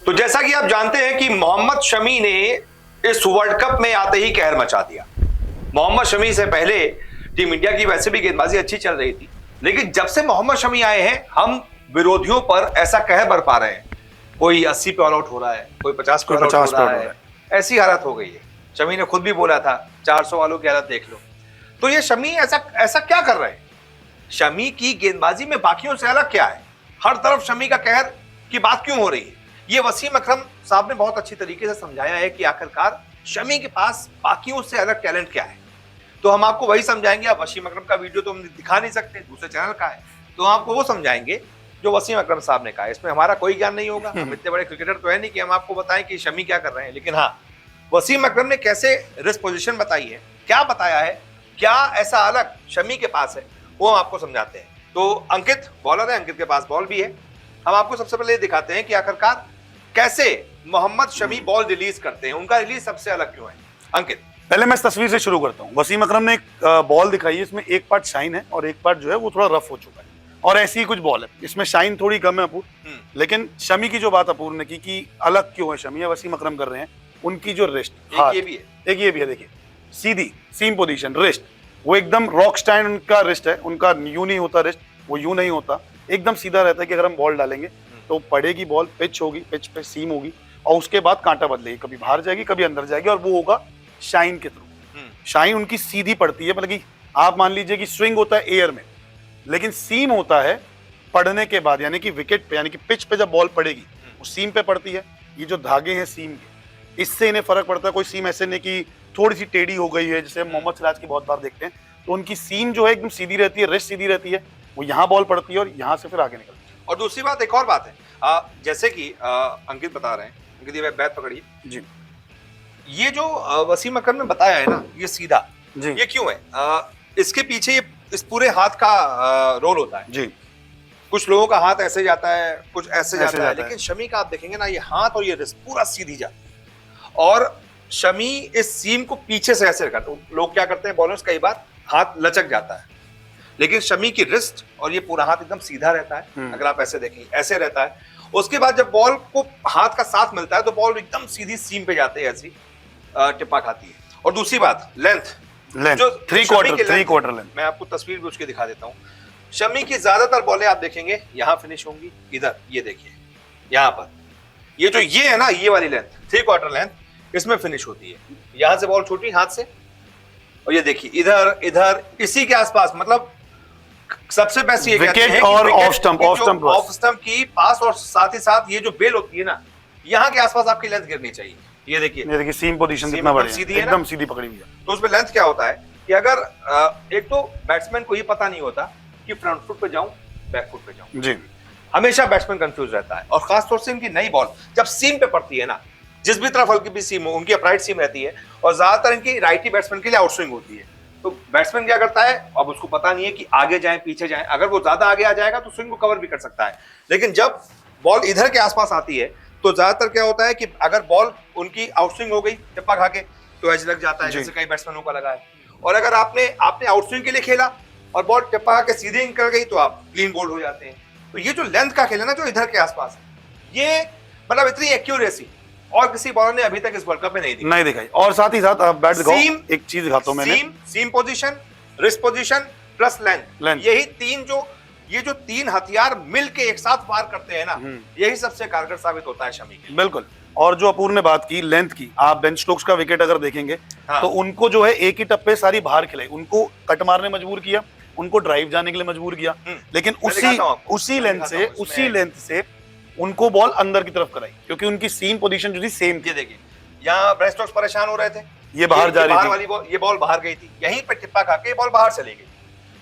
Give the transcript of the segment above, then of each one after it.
तो जैसा कि आप जानते हैं कि मोहम्मद शमी ने इस वर्ल्ड कप में आते ही कहर मचा दिया। मोहम्मद शमी से पहले टीम इंडिया की वैसे भी गेंदबाजी अच्छी चल रही थी, लेकिन जब से मोहम्मद शमी आए हैं हम विरोधियों पर ऐसा कहर बरपा रहे हैं। कोई 80 पे ऑल आउट हो रहा है, कोई 50 पे ऑल आउट हो रहा है। ऐसी हालत हो गई है। शमी ने खुद भी बोला था 400 वालों की हालत देख लो। तो ये शमी ऐसा क्या कर रहे हैं? शमी की गेंदबाजी में बाकियों से अलग क्या है? हर तरफ शमी का कहर की बात क्यों हो रही है? ये वसीम अकरम साहब ने बहुत अच्छी तरीके से समझाया है कि आखिरकार शमी के पास बाकियों से अलग टैलेंट क्या है। तो हम आपको वही समझाएंगे। अब वसीम अकरम का वीडियो तो हम दिखा नहीं सकते, दूसरे चैनल का है, तो हम आपको वो समझाएंगे जो वसीम अकरम साहब ने कहा। इसमें हमारा कोई ज्ञान नहीं होगा, हम इतने बड़े क्रिकेटर तो है नहीं कि हम आपको बताएं कि शमी क्या कर रहे हैं। लेकिन हाँ, वसीम अकरम ने कैसे रिस्क पोजीशन बताई है, क्या बताया है, क्या ऐसा अलग शमी के पास है, वो हम आपको समझाते हैं। तो अंकित बॉलर है, अंकित के पास बॉल भी है। हम आपको सबसे पहले दिखाते हैं कि आखिरकार कैसे मोहम्मद शमी बॉल रिलीज करते हैं, उनका रिलीज सबसे अलग क्यों है। अंकित, पहले मैं इस तस्वीर से शुरू करता हूँ। वसीम अकरम ने एक बॉल दिखाई है, इसमें एक पार्ट शाइन है और एक पार्ट जो है वो थोड़ा रफ हो चुका है, और ऐसी ही कुछ बॉल है। इसमें शाइन थोड़ी कम है अपूर्व, लेकिन शमी की जो बात अपूर्व ने की कि अलग क्यों है शमी या वसीम अकरम कर रहे हैं, उनकी जो रिस्ट, एक ये भी है, एक ये भी है, देखिए सीधी सीम पोजीशन रिस्ट, वो एकदम रॉक स्टैंड उनका रिस्ट है। उनका यूं नहीं होता रिस्ट, वो यूं नहीं होता, एकदम सीधा रहता है कि अगर हम बॉल डालेंगे तो पड़ेगी बॉल, पिच होगी, पिच पे सीम होगी और उसके बाद कांटा बदलेगी, कभी बाहर जाएगी कभी अंदर जाएगी, और वो होगा शाइन के थ्रू। शाइन उनकी सीधी पड़ती है, मतलब कि आप मान लीजिए कि स्विंग होता है एयर में, लेकिन सीम होता है पड़ने के बाद, यानी कि विकेट पे, यानी कि पिच पे जब बॉल पड़ेगी वो सीम पे पड़ती है। ये जो धागे हैं सीम के, इससे इन्हें फर्क पड़ता है। कोई सीम ऐसे नहीं कि थोड़ी सी टेढ़ी हो गई है, जैसे मोहम्मद सिराज की बहुत बार देखते हैं, तो उनकी सीम जो है एकदम सीधी रहती है, रिस्ट सीधी रहती है, वो यहाँ बॉल पड़ती है और यहाँ से फिर आगे निकलती है। और दूसरी बात, एक और बात है, जैसे कि अंकित बता रहे हैं, अंकित ये बैट पकड़िए जी। ये जो वसीम अकरम ने बताया है ना, ये सीधा जी। ये क्यों है? इसके पीछे ये इस पूरे हाथ का रोल होता है जी। कुछ लोगों का हाथ ऐसे जाता है, कुछ ऐसे जाता है, जाता है। लेकिन शमी का आप देखेंगे ना, ये हाथ और ये रिस्ट पूरा सीधी जाता है। और शमी इस सीम को पीछे से ऐसे करते हैं। लोग क्या करते हैं, बॉलर्स कई बार हाथ लचक जाता है, लेकिन शमी की रिस्ट और ये पूरा हाथ एकदम सीधा रहता है। अगर आप ऐसे देखेंगे, ऐसे रहता है। उसके बाद जब बॉल को हाथ का साथ मिलता है तो बॉल एकदम सीधी सीम पे जाते हैं, ऐसी टिप्पा खाती है। और दूसरी बात, लेंथ जो थ्री क्वार्टर लेंथ, मैं आपको तस्वीर भी उसकी दिखा देता हूँ। शमी की ज्यादातर बॉलें आप देखेंगे यहाँ फिनिश होंगी, इधर ये देखिए, यहाँ पर ये जो ये है ना, ये वाली लेंथ 3 क्वार्टर लेंथ, इसमें फिनिश होती है। यहाँ से बॉल छूटी हाथ से, और ये देखिए इधर इधर इसी के आसपास, मतलब सबसे बेस्ट ये कहते हैं और ऑफ स्टंप की पास, और साथ ही साथ ये जो बेल होती है ना, यहाँ के आसपास आपकी लेंथ गिरनी चाहिए। ये देखिए सीम पोजीशन कितना बढ़िया, एकदम सीधी पकड़ी हुई है। तो उसमें लेंथ क्या होता है कि अगर एक तो बैट्समैन को ये पता नहीं होता कि फ्रंट फुट पे जाऊं बैक फुट पे जाऊं जी, हमेशा बैट्समैन कंफ्यूज रहता है। और खासतौर से इनकी नई बॉल जब सीम पे पड़ती है ना, जिस भी तरफ हल्की भी सीम हो, उनकी अपराइट सीम रहती है, और ज्यादातर इनकी राइटी बैट्समैन के लिए आउट स्विंग होती है। तो बैट्समैन क्या करता है, अब उसको पता नहीं है कि आगे जाए पीछे जाए, अगर वो ज्यादा आगे आ जाएगा तो स्विंग को कवर भी कर सकता है। लेकिन जब बॉल इधर के आसपास आती है तो ज्यादातर क्या होता है कि अगर बॉल उनकी आउटस्विंग हो गई टिप्पा खा के, तो एज लग जाता है, जैसे कई बैट्समैनों का लगा है। और अगर आपने आउटस्विंग के लिए खेला और बॉल टिप्पा खा के सीधे निकल गई, तो आप क्लीन बोल्ड हो जाते हैं। तो ये जो लेंथ का खेल है ना, जो इधर के आसपास है, ये मतलब इतनी एक्यूरेसी और किसी बॉलर ने अभी तक इस वर्ल्ड कप में नहीं दिखाई। और साथ ही साथ बैट दिखाओ, एक चीज दिखाता हूं मैंने, seam position, wrist position plus length, यही ये जो तीन हथियार मिलके एक साथ वार करते हैं ना, यही सबसे कारगर साबित होता है शमी के। बिल्कुल। और जो अपूर्व ने बात की लेंथ की, आप बेन स्टोक्स का विकेट अगर देखेंगे, हाँ, तो उनको जो है एक ही टप्पे सारी बाहर खिलाई, उनको कट मारने मजबूर किया, उनको ड्राइव जाने के लिए मजबूर किया, लेकिन उसी लेंथ से उनको बॉल अंदर की तरफ कराई, क्योंकि उनकी सीम पोजीशन जो थी सेम। ये देखिए, यहाँ बेन स्टोक्स परेशान हो रहे थे, ये बाहर जा रही थी, ये बॉल बाहर गई थी, यहीं पर टिप्पा खा के बॉल बाहर चली गई।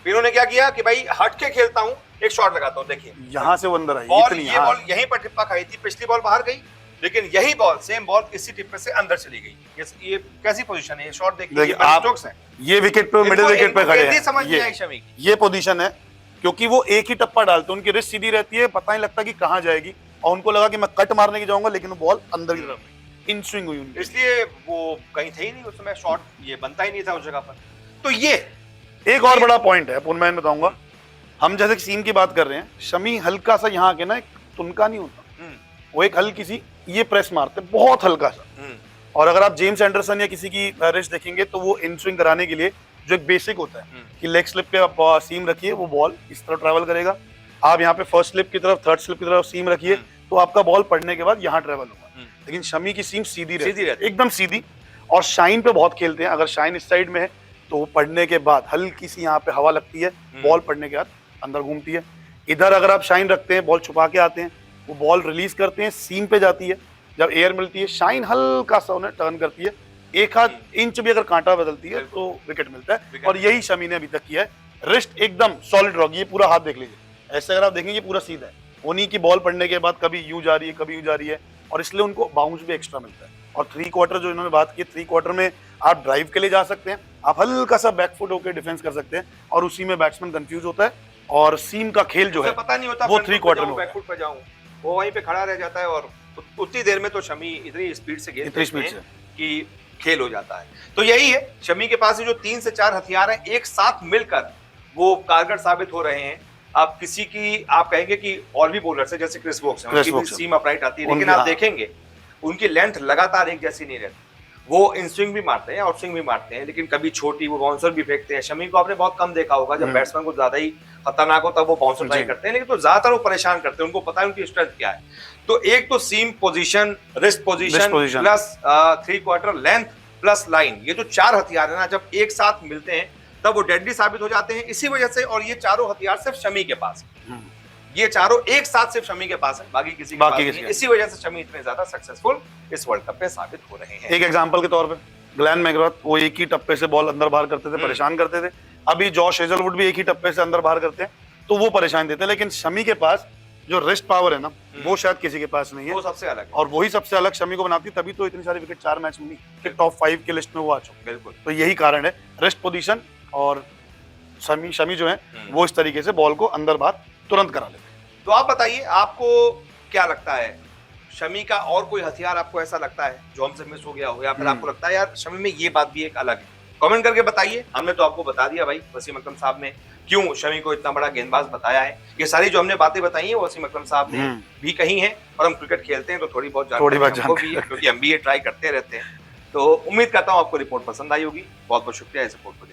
फिर उन्होंने क्या किया कि भाई हट के खेलता हूं, एक शॉट लगाता हूं। देखिए यहां से वो अंदर आई, ये बॉल यहीं पर टिप्पा खाई थी, पिछली बॉल बाहर गई, लेकिन यही बॉल सेम बॉल इसी टिप्पे से अंदर चली गई। ये कैसी पोजीशन है, ये शॉट देखिए, स्टोक्स है, ये विकेट पे मिडिल विकेट पे खड़े हैं, समझ नहीं आई शमी की ये पोजीशन है, क्योंकि वो एक ही टप्पा डालते, उनकी रिस्ट सीधी रहती है, पता नहीं लगता कि कहां जाएगी, और उनको लगा कि मैं कट मारने की जाऊंगा, लेकिन वो बॉल अंदर की तरफ इन स्विंग हुई, इसलिए वो कहीं थे ही नहीं उस समय, शॉट ये बनता ही नहीं था उस जगह पर। तो ये एक और बड़ा पॉइंट है, मैं बताऊंगा, हम जैसे सीम की बात कर रहे हैं, शमी हल्का सा यहाँ आके ना एक तुनका नहीं होता, वो एक हल्की सी ये प्रेस मारते हैं बहुत हल्का सा। और अगर आप जेम्स एंडरसन या किसी की रिस्ट देखेंगे तो वो इन स्विंग कराने के लिए जो एक बेसिक होता है कि लेग स्लिप पे आप सीम रखिए, वो बॉल इस तरफ ट्रेवल करेगा। आप यहाँ पे फर्स्ट स्लिप की तरफ, थर्ड स्लिप की तरफ सीम रखिए तो आपका बॉल पड़ने के बाद यहाँ ट्रेवल होगा। लेकिन शमी की सीम सीधी रहती है, एकदम सीधी। और शाइन पे बहुत खेलते हैं, अगर शाइन इस साइड में है तो वो पड़ने के बाद हल्की सी यहाँ पे हवा लगती है, बॉल पड़ने के बाद अंदर घूमती है। इधर अगर आप शाइन रखते हैं, बॉल छुपा के आते हैं, वो बॉल रिलीज करते हैं, सीम पे जाती है, जब एयर मिलती है शाइन हल्का सा उन्हें टर्न करती है, एक आध इंच भी अगर कांटा बदलती है तो विकेट मिलता है। और यही शमी ने अभी तक किया है। रिस्ट एकदम सॉलिड रॉक, ये पूरा हाथ देख लीजिए, ऐसे अगर आप देखेंगे पूरा सीधा है। उन्हीं की बॉल पड़ने के बाद कभी यूं जा रही है, कभी यूं जा रही है, और इसलिए उनको बाउंस भी एक्स्ट्रा मिलता है। और 3 क्वार्टर जो इन्होंने बात की, 3 क्वार्टर में आप ड्राइव के लिए जा सकते हैं, आप हल्का सा बैकफुट होकर डिफेंस कर सकते हैं, और उसी में बैट्समैन कंफ्यूज होता है और सीम का खेल जो है पता नहीं होता वो 3 क्वार्टर में बैकफुट पे जाऊं, वो वहीं पे खड़ा रह जाता है और उतनी देर में तो शमी इतनी स्पीड से गेंद कि खेल हो जाता है। तो यही है, शमी के पास जो 3 से 4 हथियार हैं, एक साथ मिलकर वो कारगर साबित हो रहे हैं। आप किसी की आप कहेंगे कि और भी बॉलर्स है जैसे क्रिस वोक्स हैं, उनकी भी सीम अपराइट आती है, लेकिन आप देखेंगे उनकी लेंथ लगातार एक जैसी नहीं रहती। वो इन स्विंग भी मारते हैं, आउट स्विंग भी मारते हैं, लेकिन कभी छोटी वो बाउंसर भी फेंकते हैं। शमी को आपने बहुत कम देखा होगा, जब बैट्समैन को ज्यादा ही खतरनाक हो तब वो बाउंसर ट्राई करते हैं, लेकिन तो ज्यादातर वो परेशान करते हैं, उनको पता है उनकी स्ट्रेंथ क्या है। तो एक तो seam position, wrist position plus 3 quarter length plus line, ये जो 4 हथियार है ना, जब एक साथ मिलते हैं तब वो डेडली साबित हो जाते हैं। इसी वजह से, और ये चारों हथियार सिर्फ शमी के पास है, ये चारों एक साथ सिर्फ शमी के पास है, बाकी किसी के पास नहीं। इसी वजह से शमी इतने ज्यादा सक्सेसफुल इस वर्ल्ड कप में साबित हो रहे हैं। एक एग्जांपल के तौर पे ग्लेन मैकग्राथ, वो एक ही टप्पे से बॉल अंदर बाहर करते थे, परेशान करते थे। अभी जॉश हेजलवुड भी एक ही टप्पे से अंदर बाहर करते हैं, तो वो परेशान देते हैं। लेकिन शमी के पास जो रिस्ट पावर है ना, वो शायद किसी के पास नहीं है, वो सबसे अलग है। और वही सबसे अलग शमी को बनाती, तभी तो इतनी सारी विकेट 4 मैच में नहीं कि टॉप 5 की लिस्ट में वो आ चुके। बिल्कुल, तो यही कारण है, रिस्ट पोजीशन और शमी जो है वो इस तरीके से बॉल को अंदर बाहर तुरंत करा लेते हैं। तो आप बताइए, आपको क्या लगता है, शमी का और कोई हथियार आपको ऐसा लगता है जो हमसे मिस हो गया हो, या फिर आपको लगता है यार शमी में ये बात भी एक अलग है? कमेंट करके बताइए। हमने तो आपको बता दिया भाई, वसीम अकरम साहब ने क्यों शमी को इतना बड़ा गेंदबाज बताया है। ये सारी जो हमने बातें बताई हैं वो वसीम अकरम साहब ने भी कही हैं, और हम क्रिकेट खेलते हैं तो थोड़ी बहुत जानकारी क्योंकि हम भी ये ट्राई करते रहते हैं। तो उम्मीद करता हूँ आपको रिपोर्ट पसंद आई होगी। बहुत बहुत शुक्रिया इस रिपोर्ट को